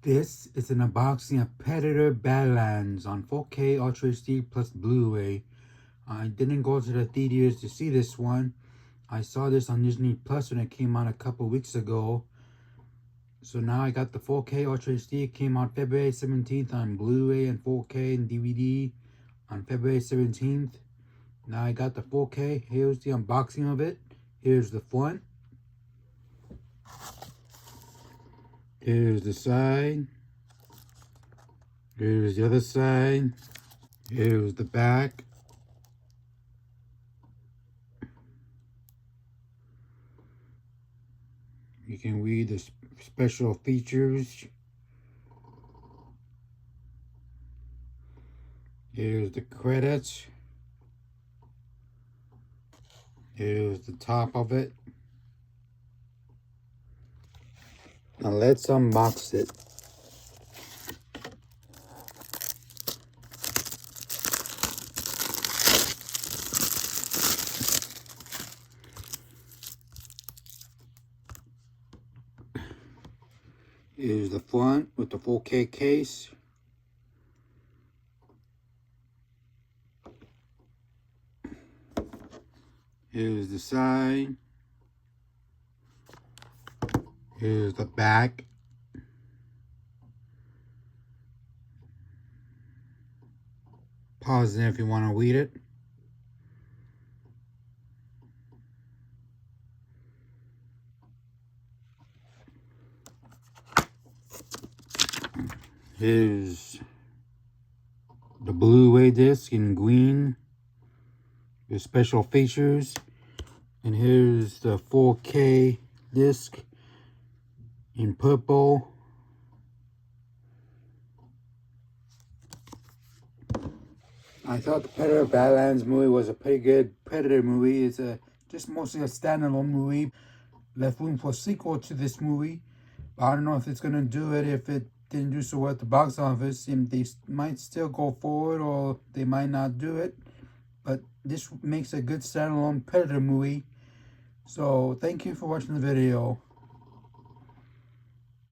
This is an unboxing of Predator Badlands on 4K Ultra HD plus Blu-ray. I didn't go to the theaters to see this one. I saw this on Disney Plus when it came out a couple weeks ago. So now I got the 4K Ultra HD. It came out February 17th on Blu-ray and 4K and DVD on February 17th. Now I got the 4K. Here's the unboxing of it. Here's the front. Here's the side. Here's the other side. Here's the back. You can read the special features. Here's the credits. Here's the top of it. Now let's unbox it. Here's the front with the 4K case. Here's the side. Here's the back. Pause there if you want to read it. Here's the Blu-ray disc in green with special features. And here's the 4K disc in purple. I thought the Predator Badlands movie was a pretty good Predator movie. It's just mostly a standalone movie. Left room for a sequel to this movie. But I don't know if it's going to do it. If it didn't do so well at the box office, and they might still go forward or they might not do it. But this makes a good standalone Predator movie. So thank you for watching the video.